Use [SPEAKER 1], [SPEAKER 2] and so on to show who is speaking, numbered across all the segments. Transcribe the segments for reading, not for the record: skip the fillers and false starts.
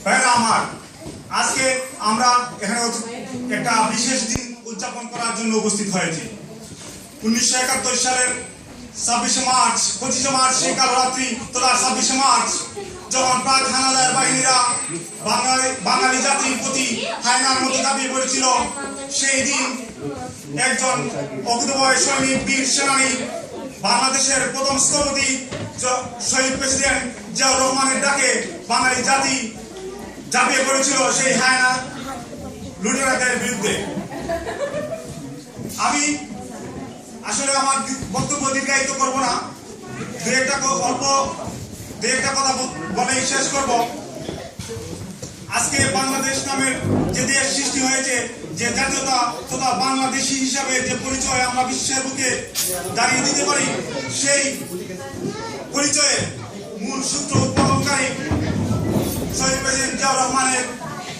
[SPEAKER 1] ভাইরা আমার, আজকে আমরা এখানে একটা বিশেষ দিন উদযাপন করার জন্য উপস্থিত হয়েছি। 1971 সালের 26 মার্চ সেই কাল রাত্রি তথা 26 মার্চ যখন পাক হানাদার বাহিনীরা বাঙালি জাতির প্রতি হায়নার মতো দাবিয়ে পড়েছিল, সেই দিন একজন অকুতোভয় সৈনিক, বীর সেনানী, বাংলাদেশের প্রথম স্থপতি শহীদ প্রেসিডেন্ট জিয়াউর রহমানের ডাকে বাঙালি জাতি ঝাঁপিয়ে পড়েছিল সেই হায়না লুটেরাদের বিরুদ্ধে। আমি আসলে আমার বক্তব্য দীর্ঘায়িত করব না, দু একটা কথা বলেই শেষ করব। আজকে বাংলাদেশ নামের যে দেশ সৃষ্টি হয়েছে, যে জাতীয়তা তথা বাংলাদেশী হিসাবে যে পরিচয় আমরা বিশ্বের বুকে দাঁড়িয়ে দিতে পারি, সেই পরিচয়ে মূল সূত্র উৎপাদনকারী শহীদ প্রেসিডেন্ট জিয়াউর রহমানের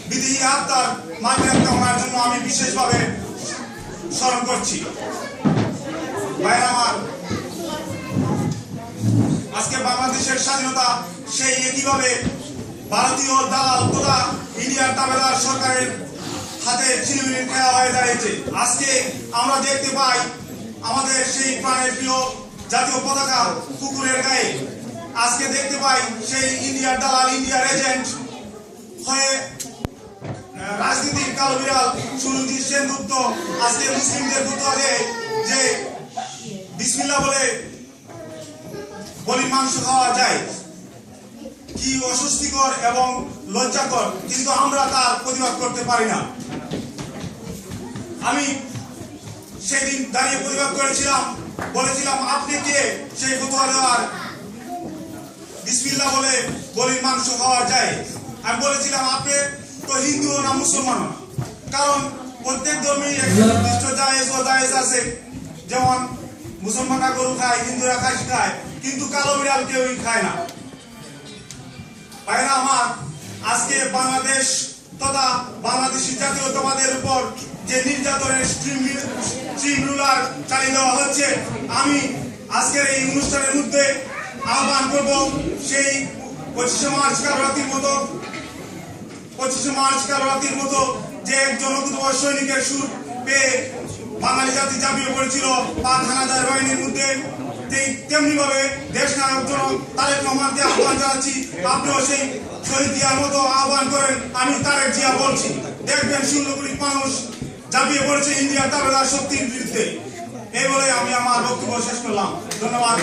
[SPEAKER 1] বিদেহী আত্মার মাগফিরাত কামনার জন্য আমি বিশেষভাবে স্মরণ করছি। ভাইরা আমার, আজকে বাংলাদেশের স্বাধীনতা সেই একইভাবে ভারতীয় দালাল তথা ইন্ডিয়ার দাবেদার সরকারের হাতে ছিনিমিনি খেলা হয়ে দাঁড়িয়েছে। আজকে আমরা দেখতে পাই আমাদের সেই প্রাণের প্রিয় জাতীয় পতাকা কুকুরের গায়ে। আজকে দেখতে পাই সেই ইন্ডিয়ার দালাল, ইন্ডিয়ার এজেন্ট হয়ে রাজনীতির কালো বিড়াল সুরঞ্জিত সেনগুপ্ত আজকে মুসলিমদের ফতোয়া দেয় যে বিসমিল্লাহ বলে বলির মাংস খাওয়া যায়। কি অস্বস্তিকর এবং লজ্জাকর, কিন্তু আমরা তার প্রতিবাদ করতে পারি না। আমি সেদিন দাঁড়িয়ে প্রতিবাদ করেছিলাম, বলেছিলাম আপনি কে সেই ফতোয়া দেওয়ার বিসমিল্লাহ বলে বলির মাংস খাওয়া যায়। আমি বলেছিলাম আপনি তো হিন্দু না মুসলমান, কারণ প্রত্যেক ধর্মেই একটা নির্দিষ্ট জায়েজ আছে। যেমন মুসলমানরা গরু খায়, হিন্দুরা খাসি খায়, কিন্তু কালো বিড়াল কেউই খায় না। ভাইরা আমার, আজকে বাংলাদেশ তথা বাংলাদেশি জাতীয়তাবাদের উপর যে নির্যাতনের স্ট্রিম রুলার চালিয়ে দেওয়া হচ্ছে, আমি আজকের এই অনুষ্ঠানের মধ্যে আহ্বান করব সেই 25 মার্চ কাল রাতের মতো যে একজন অকুতোভয় সৈনিকের সুর পেয়ে বাঙালি জাতি ঝাঁপিয়ে পড়েছিল পাক হানাদার বাহিনীর মধ্যে, তেমনি ভাবে দেশ নায়ক জনক তারেক রহমানকে আহ্বান জানাচ্ছি, আপনিও সেই শহীদ জিয়ার মতো আহ্বান করেন। আমি তারেক জিয়া বলছি, দেখবেন 16 কোটি মানুষ ঝাঁপিয়ে পড়েছে ইন্ডিয়ার দাবেদার শক্তির বিরুদ্ধে। এই বলে আমি আমার বক্তব্য শেষ করলাম। ধন্যবাদ।